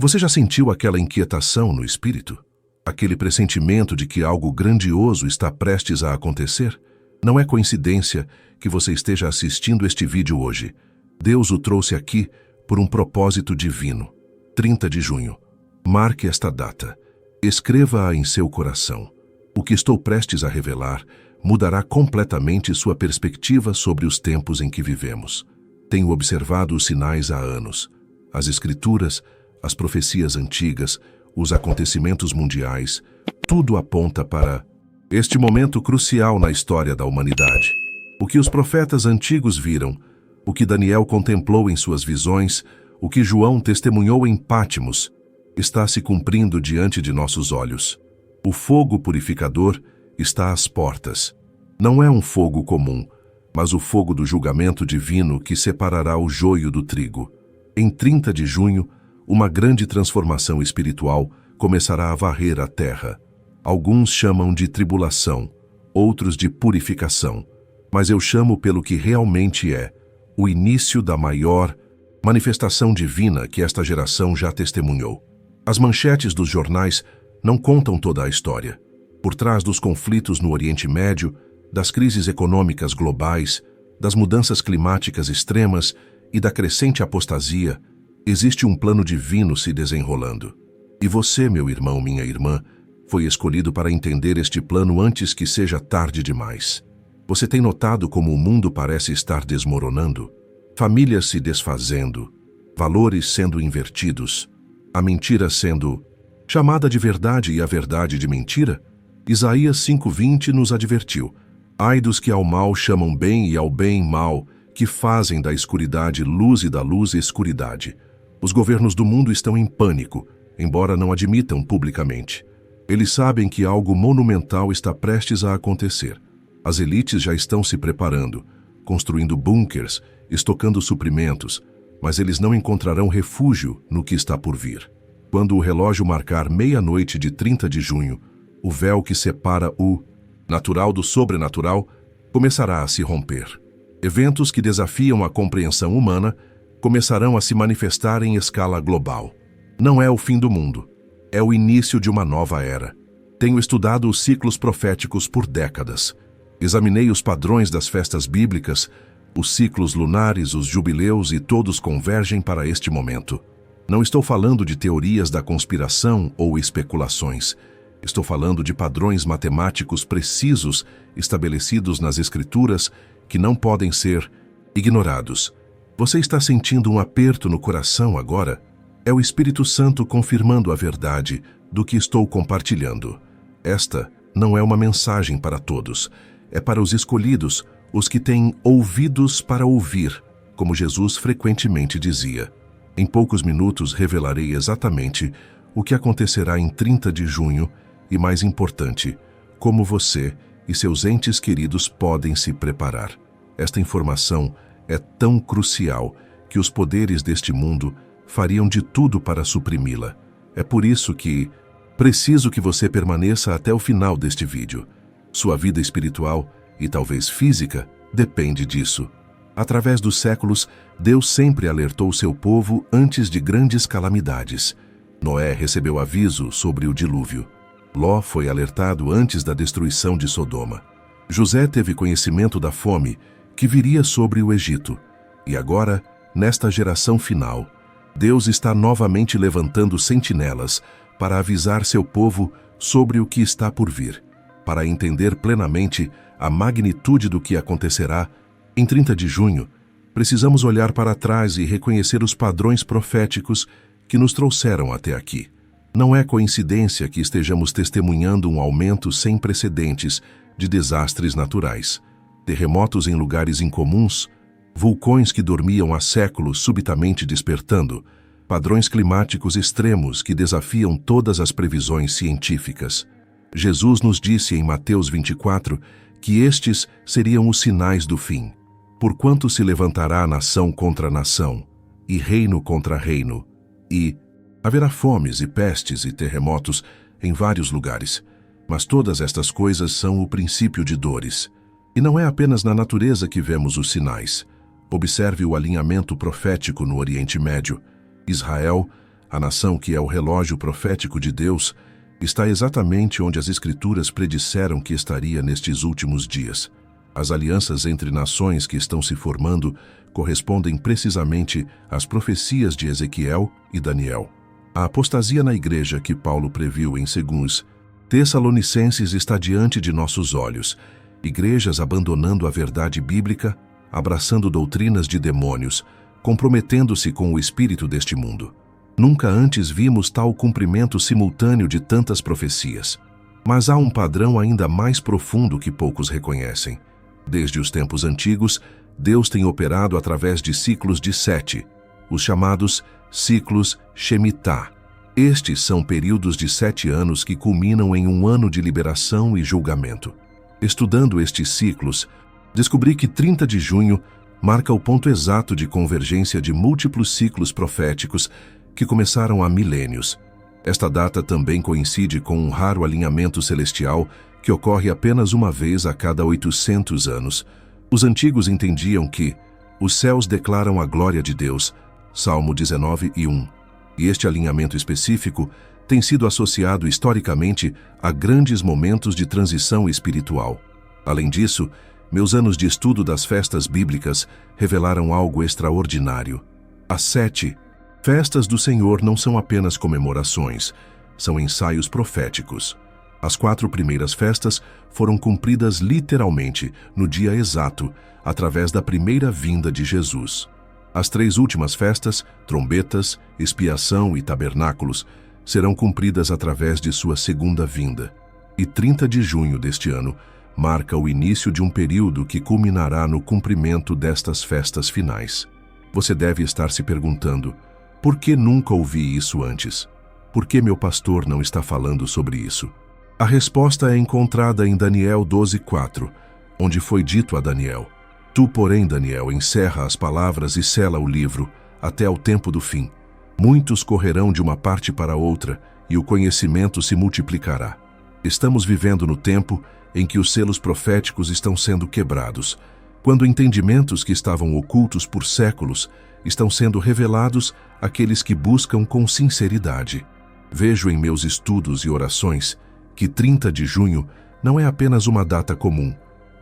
Você já sentiu aquela inquietação no espírito? Aquele pressentimento de que algo grandioso está prestes a acontecer? Não é coincidência que você esteja assistindo este vídeo hoje. Deus o trouxe aqui por um propósito divino. 30 de junho. Marque esta data. Escreva-a em seu coração. O que estou prestes a revelar mudará completamente sua perspectiva sobre os tempos em que vivemos. Tenho observado os sinais há anos. As escrituras, as profecias antigas, os acontecimentos mundiais, tudo aponta para este momento crucial na história da humanidade. O que os profetas antigos viram, o que Daniel contemplou em suas visões, o que João testemunhou em Pátimos, está se cumprindo diante de nossos olhos. O fogo purificador está às portas. Não é um fogo comum, mas o fogo do julgamento divino que separará o joio do trigo. Em 30 de junho, uma grande transformação espiritual começará a varrer a terra. Alguns chamam de tribulação, outros de purificação, mas eu chamo pelo que realmente é, o início da maior manifestação divina que esta geração já testemunhou. As manchetes dos jornais não contam toda a história. Por trás dos conflitos no Oriente Médio, das crises econômicas globais, das mudanças climáticas extremas e da crescente apostasia, existe um plano divino se desenrolando. E você, meu irmão, minha irmã, foi escolhido para entender este plano antes que seja tarde demais. Você tem notado como o mundo parece estar desmoronando? Famílias se desfazendo, valores sendo invertidos, a mentira sendo chamada de verdade e a verdade de mentira? Isaías 5:20 nos advertiu: ai dos que ao mal chamam bem e ao bem mal, que fazem da escuridade luz e da luz escuridade. Os governos do mundo estão em pânico, embora não admitam publicamente. Eles sabem que algo monumental está prestes a acontecer. As elites já estão se preparando, construindo bunkers, estocando suprimentos, mas eles não encontrarão refúgio no que está por vir. Quando o relógio marcar meia-noite de 30 de junho, o véu que separa o natural do sobrenatural começará a se romper. Eventos que desafiam a compreensão humana começarão a se manifestar em escala global. Não é o fim do mundo, é o início de uma nova era. Tenho estudado os ciclos proféticos por décadas. Examinei os padrões das festas bíblicas, os ciclos lunares, os jubileus, e todos convergem para este momento. Não estou falando de teorias da conspiração ou especulações. Estou falando de padrões matemáticos precisos estabelecidos nas Escrituras que não podem ser ignorados. Você está sentindo um aperto no coração agora? É o Espírito Santo confirmando a verdade do que estou compartilhando. Esta não é uma mensagem para todos. É para os escolhidos, os que têm ouvidos para ouvir, como Jesus frequentemente dizia. Em poucos minutos revelarei exatamente o que acontecerá em 30 de junho e, mais importante, como você e seus entes queridos podem se preparar. Esta informação é tão crucial que os poderes deste mundo fariam de tudo para suprimi-la. É por isso que preciso que você permaneça até o final deste vídeo. Sua vida espiritual e talvez física depende disso. Através dos séculos, Deus sempre alertou seu povo antes de grandes calamidades. Noé recebeu aviso sobre o dilúvio. Ló foi alertado antes da destruição de Sodoma. José teve conhecimento da fome que viria sobre o Egito. E agora, nesta geração final, Deus está novamente levantando sentinelas para avisar seu povo sobre o que está por vir. Para entender plenamente a magnitude do que acontecerá, em 30 de junho, precisamos olhar para trás e reconhecer os padrões proféticos que nos trouxeram até aqui. Não é coincidência que estejamos testemunhando um aumento sem precedentes de desastres naturais. Terremotos em lugares incomuns, vulcões que dormiam há séculos subitamente despertando, padrões climáticos extremos que desafiam todas as previsões científicas. Jesus nos disse em Mateus 24 que estes seriam os sinais do fim. Porquanto se levantará nação contra nação, e reino contra reino, e haverá fomes e pestes e terremotos em vários lugares. Mas todas estas coisas são o princípio de dores. E não é apenas na natureza que vemos os sinais. Observe o alinhamento profético no Oriente Médio. Israel, a nação que é o relógio profético de Deus, está exatamente onde as Escrituras predisseram que estaria nestes últimos dias. As alianças entre nações que estão se formando correspondem precisamente às profecias de Ezequiel e Daniel. A apostasia na igreja que Paulo previu em 2 Tessalonicenses está diante de nossos olhos. Igrejas abandonando a verdade bíblica, abraçando doutrinas de demônios, comprometendo-se com o espírito deste mundo. Nunca antes vimos tal cumprimento simultâneo de tantas profecias. Mas há um padrão ainda mais profundo que poucos reconhecem. Desde os tempos antigos, Deus tem operado através de ciclos de 7, os chamados ciclos Shemitah. Estes são períodos de 7 anos que culminam em um ano de liberação e julgamento. Estudando estes ciclos, descobri que 30 de junho marca o ponto exato de convergência de múltiplos ciclos proféticos que começaram há milênios. Esta data também coincide com um raro alinhamento celestial que ocorre apenas uma vez a cada 800 anos. Os antigos entendiam que os céus declaram a glória de Deus, Salmo 19:1. E este alinhamento específico tem sido associado historicamente a grandes momentos de transição espiritual. Além disso, meus anos de estudo das festas bíblicas revelaram algo extraordinário. As 7 festas do Senhor não são apenas comemorações, são ensaios proféticos. As 4 primeiras festas foram cumpridas literalmente no dia exato, através da primeira vinda de Jesus. As 3 últimas festas, trombetas, expiação e tabernáculos, serão cumpridas através de sua segunda vinda. E 30 de junho deste ano marca o início de um período que culminará no cumprimento destas festas finais. Você deve estar se perguntando, por que nunca ouvi isso antes? Por que meu pastor não está falando sobre isso? A resposta é encontrada em Daniel 12:4, onde foi dito a Daniel: Tu, porém, Daniel, encerra as palavras e sela o livro, até ao tempo do fim. Muitos correrão de uma parte para outra, e o conhecimento se multiplicará. Estamos vivendo no tempo em que os selos proféticos estão sendo quebrados, quando entendimentos que estavam ocultos por séculos estão sendo revelados àqueles que buscam com sinceridade. Vejo em meus estudos e orações que 30 de junho não é apenas uma data comum,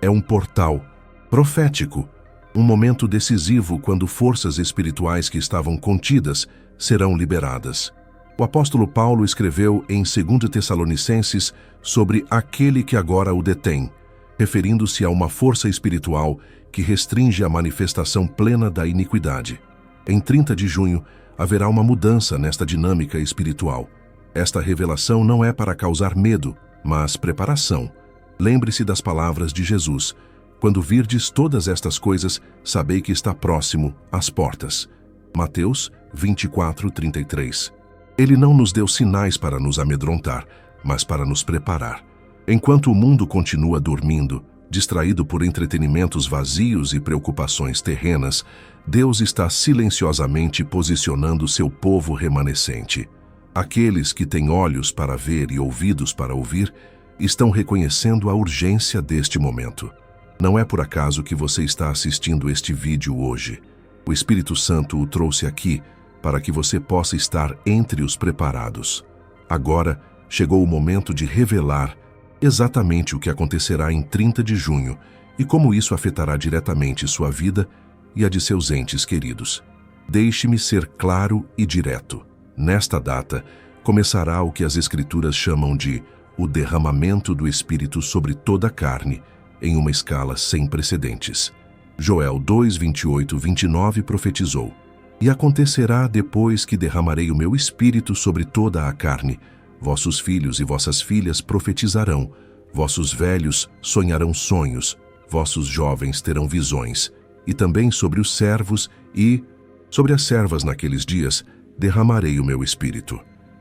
é um portal profético, um momento decisivo quando forças espirituais que estavam contidas serão liberadas. O apóstolo Paulo escreveu em 2 Tessalonicenses sobre aquele que agora o detém, referindo-se a uma força espiritual que restringe a manifestação plena da iniquidade. Em 30 de junho, haverá uma mudança nesta dinâmica espiritual. Esta revelação não é para causar medo, mas preparação. Lembre-se das palavras de Jesus: quando virdes todas estas coisas, sabei que está próximo, às portas. Mateus 24:33. Ele não nos deu sinais para nos amedrontar, mas para nos preparar. Enquanto o mundo continua dormindo, distraído por entretenimentos vazios e preocupações terrenas, Deus está silenciosamente posicionando seu povo remanescente. Aqueles que têm olhos para ver e ouvidos para ouvir, estão reconhecendo a urgência deste momento. Não é por acaso que você está assistindo este vídeo hoje. O Espírito Santo o trouxe aqui para que você possa estar entre os preparados. Agora chegou o momento de revelar exatamente o que acontecerá em 30 de junho e como isso afetará diretamente sua vida e a de seus entes queridos. Deixe-me ser claro e direto. Nesta data, começará o que as Escrituras chamam de o derramamento do Espírito sobre toda a carne, em uma escala sem precedentes. Joel 2:28-29 profetizou: E acontecerá depois que derramarei o meu Espírito sobre toda a carne, vossos filhos e vossas filhas profetizarão, vossos velhos sonharão sonhos, vossos jovens terão visões, e também sobre os servos e sobre as servas naqueles dias derramarei o meu Espírito.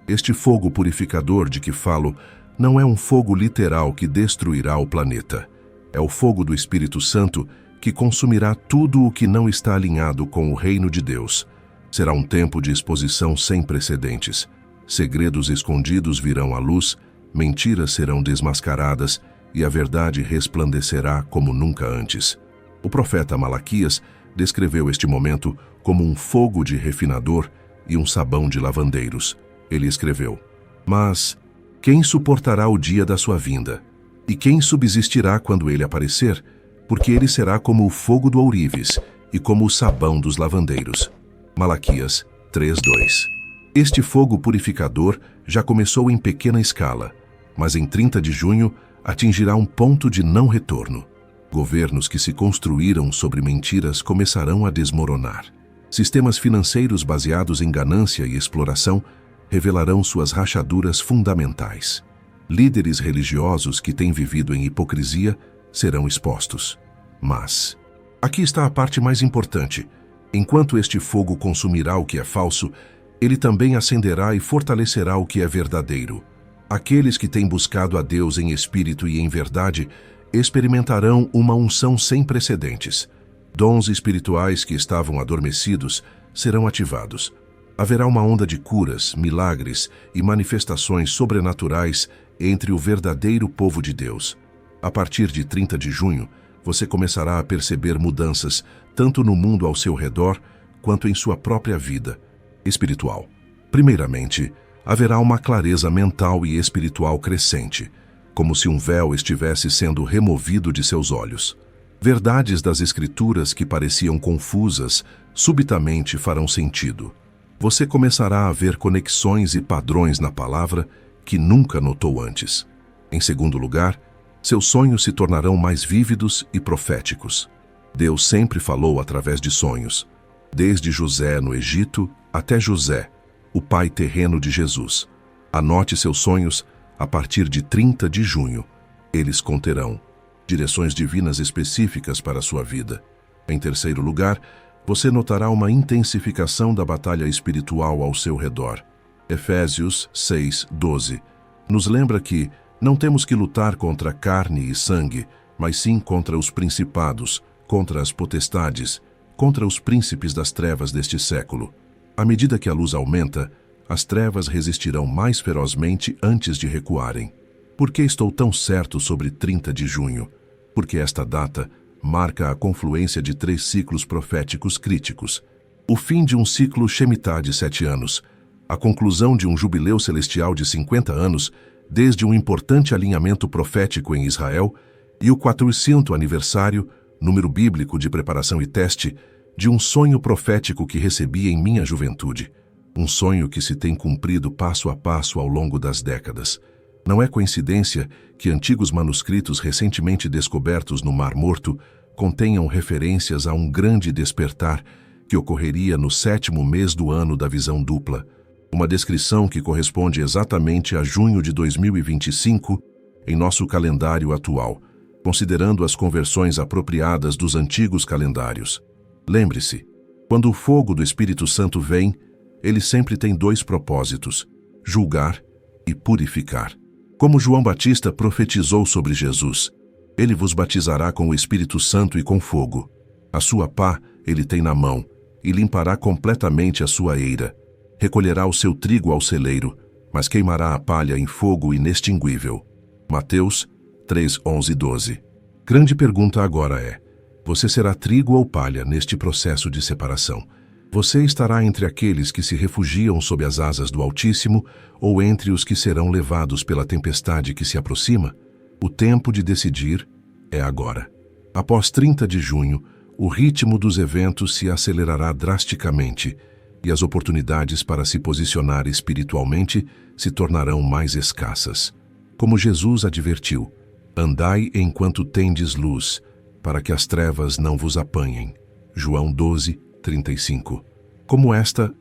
Este fogo purificador de que falo não é um fogo literal que destruirá o planeta. É o fogo do Espírito Santo que consumirá tudo o que não está alinhado com o reino de Deus. Será um tempo de exposição sem precedentes. Segredos escondidos virão à luz, mentiras serão desmascaradas e a verdade resplandecerá como nunca antes. O profeta Malaquias descreveu este momento como um fogo de refinador e um sabão de lavandeiros. Ele escreveu: Mas quem suportará o dia da sua vinda? E quem subsistirá quando ele aparecer? Porque ele será como o fogo do ourives e como o sabão dos lavandeiros. Malaquias 3:2. Este fogo purificador já começou em pequena escala, mas em 30 de junho atingirá um ponto de não retorno. Governos que se construíram sobre mentiras começarão a desmoronar. Sistemas financeiros baseados em ganância e exploração revelarão suas rachaduras fundamentais. Líderes religiosos que têm vivido em hipocrisia serão expostos. Mas aqui está a parte mais importante. Enquanto este fogo consumirá o que é falso, ele também acenderá e fortalecerá o que é verdadeiro. Aqueles que têm buscado a Deus em espírito e em verdade experimentarão uma unção sem precedentes. Dons espirituais que estavam adormecidos serão ativados. Haverá uma onda de curas, milagres e manifestações sobrenaturais entre o verdadeiro povo de Deus. A partir de 30 de junho, você começará a perceber mudanças tanto no mundo ao seu redor quanto em sua própria vida espiritual. Primeiramente, haverá uma clareza mental e espiritual crescente, como se um véu estivesse sendo removido de seus olhos. Verdades das Escrituras que pareciam confusas, subitamente farão sentido. Você começará a ver conexões e padrões na palavra que nunca notou antes. Em segundo lugar, seus sonhos se tornarão mais vívidos e proféticos. Deus sempre falou através de sonhos, desde José no Egito até José, o pai terreno de Jesus. Anote seus sonhos a partir de 30 de junho. Eles conterão direções divinas específicas para a sua vida. Em terceiro lugar, você notará uma intensificação da batalha espiritual ao seu redor. Efésios 6:12 nos lembra que não temos que lutar contra carne e sangue, mas sim contra os principados, contra as potestades, contra os príncipes das trevas deste século. À medida que a luz aumenta, as trevas resistirão mais ferozmente antes de recuarem. Por que estou tão certo sobre 30 de junho? Porque esta data marca a confluência de 3 ciclos proféticos críticos. O fim de um ciclo Shemitah de 7 anos, a conclusão de um jubileu celestial de 50 anos, desde um importante alinhamento profético em Israel, e o 400º aniversário, número bíblico de preparação e teste, de um sonho profético que recebi em minha juventude. Um sonho que se tem cumprido passo a passo ao longo das décadas. Não é coincidência que antigos manuscritos recentemente descobertos no Mar Morto contenham referências a um grande despertar que ocorreria no 7º mês do ano da visão dupla. Uma descrição que corresponde exatamente a junho de 2025 em nosso calendário atual, considerando as conversões apropriadas dos antigos calendários. Lembre-se, quando o fogo do Espírito Santo vem, ele sempre tem 2 propósitos: julgar e purificar. Como João Batista profetizou sobre Jesus, ele vos batizará com o Espírito Santo e com fogo. A sua pá ele tem na mão e limpará completamente a sua eira. Recolherá o seu trigo ao celeiro, mas queimará a palha em fogo inextinguível. Mateus 3:11-12. Grande pergunta agora é: você será trigo ou palha neste processo de separação? Você estará entre aqueles que se refugiam sob as asas do Altíssimo ou entre os que serão levados pela tempestade que se aproxima? O tempo de decidir é agora. Após 30 de junho, o ritmo dos eventos se acelerará drasticamente e as oportunidades para se posicionar espiritualmente se tornarão mais escassas. Como Jesus advertiu: andai enquanto tendes luz, para que as trevas não vos apanhem. João 12:35. Como esta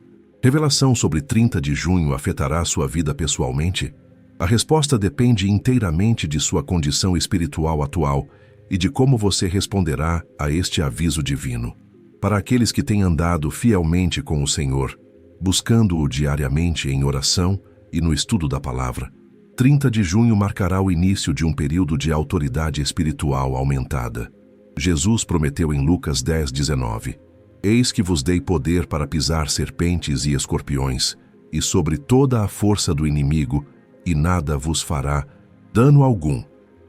revelação sobre 30 de junho afetará sua vida pessoalmente? A resposta depende inteiramente de sua condição espiritual atual e de como você responderá a este aviso divino. Para aqueles que têm andado fielmente com o Senhor, buscando-o diariamente em oração e no estudo da palavra, 30 de junho marcará o início de um período de autoridade espiritual aumentada. Jesus prometeu em Lucas 10:19: Eis que vos dei poder para pisar serpentes e escorpiões, e sobre toda a força do inimigo, e nada vos fará dano algum.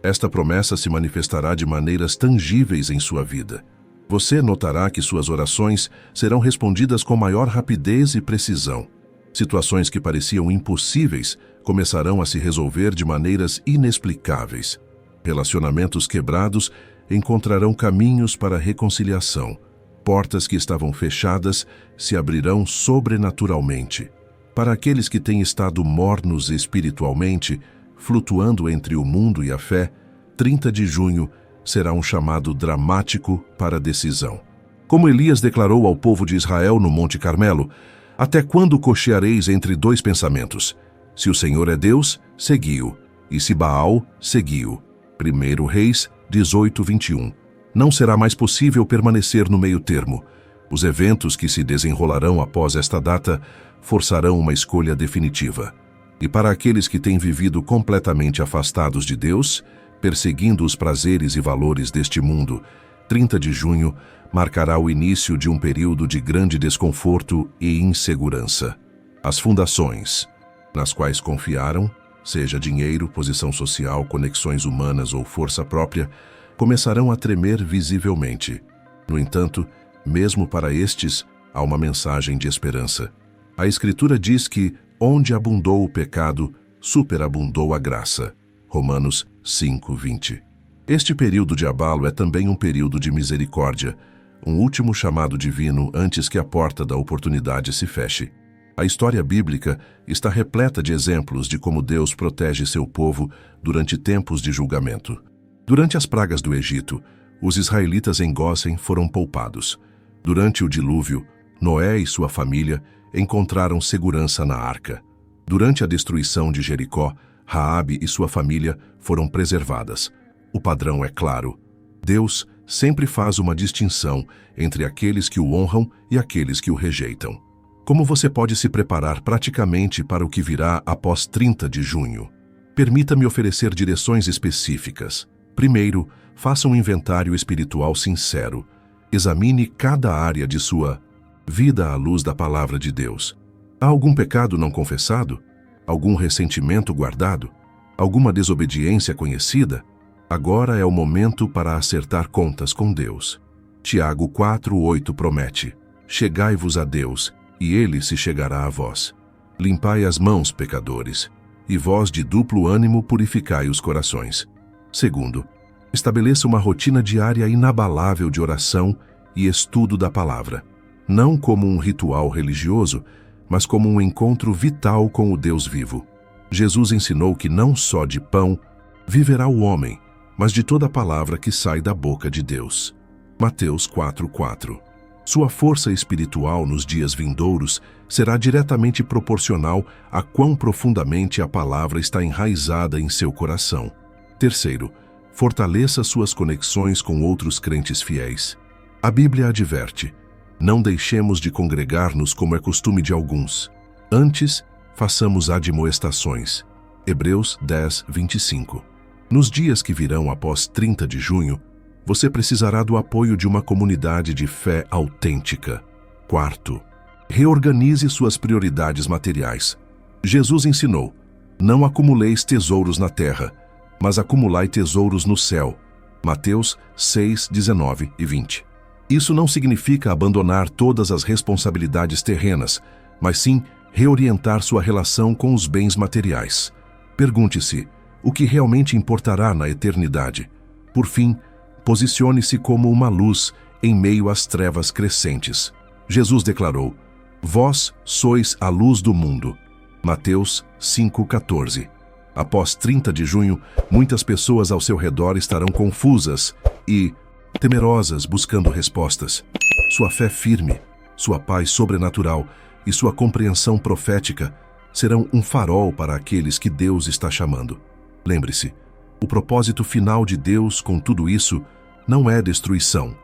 Esta promessa se manifestará de maneiras tangíveis em sua vida. Você notará que suas orações serão respondidas com maior rapidez e precisão. Situações que pareciam impossíveis começarão a se resolver de maneiras inexplicáveis. Relacionamentos quebrados encontrarão caminhos para a reconciliação. Portas que estavam fechadas se abrirão sobrenaturalmente. Para aqueles que têm estado mornos espiritualmente, flutuando entre o mundo e a fé, 30 de junho será um chamado dramático para a decisão. Como Elias declarou ao povo de Israel no Monte Carmelo: até quando cocheareis entre dois pensamentos? Se o Senhor é Deus, segui-o, e se Baal, segui-o. 1 Reis 18:21. Não será mais possível permanecer no meio termo. Os eventos que se desenrolarão após esta data forçarão uma escolha definitiva. E para aqueles que têm vivido completamente afastados de Deus, perseguindo os prazeres e valores deste mundo, 30 de junho marcará o início de um período de grande desconforto e insegurança. As fundações, nas quais confiaram, seja dinheiro, posição social, conexões humanas ou força própria, começarão a tremer visivelmente. No entanto, mesmo para estes, há uma mensagem de esperança. A Escritura diz que, onde abundou o pecado, superabundou a graça. Romanos 5:20. Este período de abalo é também um período de misericórdia, um último chamado divino antes que a porta da oportunidade se feche. A história bíblica está repleta de exemplos de como Deus protege seu povo durante tempos de julgamento. Durante as pragas do Egito, os israelitas em Gósen foram poupados. Durante o dilúvio, Noé e sua família encontraram segurança na arca. Durante a destruição de Jericó, Raabe e sua família foram preservadas. O padrão é claro. Deus sempre faz uma distinção entre aqueles que o honram e aqueles que o rejeitam. Como você pode se preparar praticamente para o que virá após 30 de junho? Permita-me oferecer direções específicas. Primeiro, faça um inventário espiritual sincero. Examine cada área de sua vida à luz da palavra de Deus. Há algum pecado não confessado? Algum ressentimento guardado? Alguma desobediência conhecida? Agora é o momento para acertar contas com Deus. Tiago 4:8 promete: chegai-vos a Deus, e ele se chegará a vós. Limpai as mãos, pecadores, e vós de duplo ânimo purificai os corações. Segundo, estabeleça uma rotina diária inabalável de oração e estudo da palavra, não como um ritual religioso, mas como um encontro vital com o Deus vivo. Jesus ensinou que não só de pão viverá o homem, mas de toda palavra que sai da boca de Deus. Mateus 4:4. Sua força espiritual nos dias vindouros será diretamente proporcional a quão profundamente a palavra está enraizada em seu coração. Terceiro, fortaleça suas conexões com outros crentes fiéis. A Bíblia adverte: não deixemos de congregar-nos como é costume de alguns. Antes, façamos admoestações. Hebreus 10:25. Nos dias que virão após 30 de junho, você precisará do apoio de uma comunidade de fé autêntica. Quarto, reorganize suas prioridades materiais. Jesus ensinou: não acumuleis tesouros na terra, mas acumulai tesouros no céu. Mateus 6:19 e 20. Isso não significa abandonar todas as responsabilidades terrenas, mas sim reorientar sua relação com os bens materiais. Pergunte-se: o que realmente importará na eternidade? Por fim, posicione-se como uma luz em meio às trevas crescentes. Jesus declarou: vós sois a luz do mundo. Mateus 5:14. Após 30 de junho, muitas pessoas ao seu redor estarão confusas e temerosas, buscando respostas. Sua fé firme, sua paz sobrenatural e sua compreensão profética serão um farol para aqueles que Deus está chamando. Lembre-se, o propósito final de Deus com tudo isso não é destruição,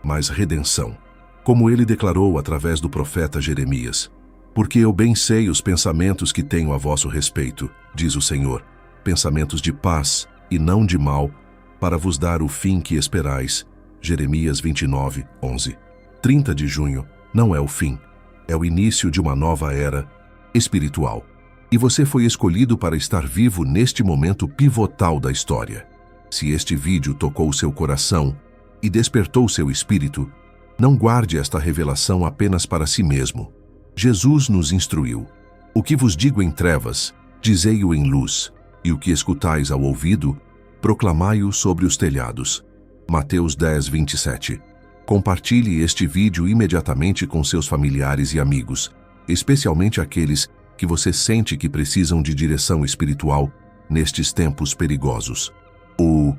mas redenção. Como ele declarou através do profeta Jeremias: porque eu bem sei os pensamentos que tenho a vosso respeito, diz o Senhor, pensamentos de paz e não de mal, para vos dar o fim que esperais. Jeremias 29:11. 30 de junho não é o fim, é o início de uma nova era espiritual. E você foi escolhido para estar vivo neste momento pivotal da história. Se este vídeo tocou seu coração, e despertou seu espírito, não guarde esta revelação apenas para si mesmo. Jesus nos instruiu: o que vos digo em trevas, dizei-o em luz, e o que escutais ao ouvido, proclamai-o sobre os telhados. Mateus 10, 27. Compartilhe este vídeo imediatamente com seus familiares e amigos, especialmente aqueles que você sente que precisam de direção espiritual nestes tempos perigosos. O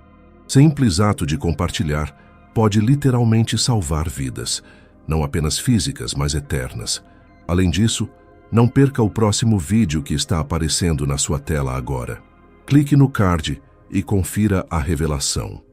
simples ato de compartilhar pode literalmente salvar vidas, não apenas físicas, mas eternas. Além disso, não perca o próximo vídeo que está aparecendo na sua tela agora. Clique no card e confira a revelação.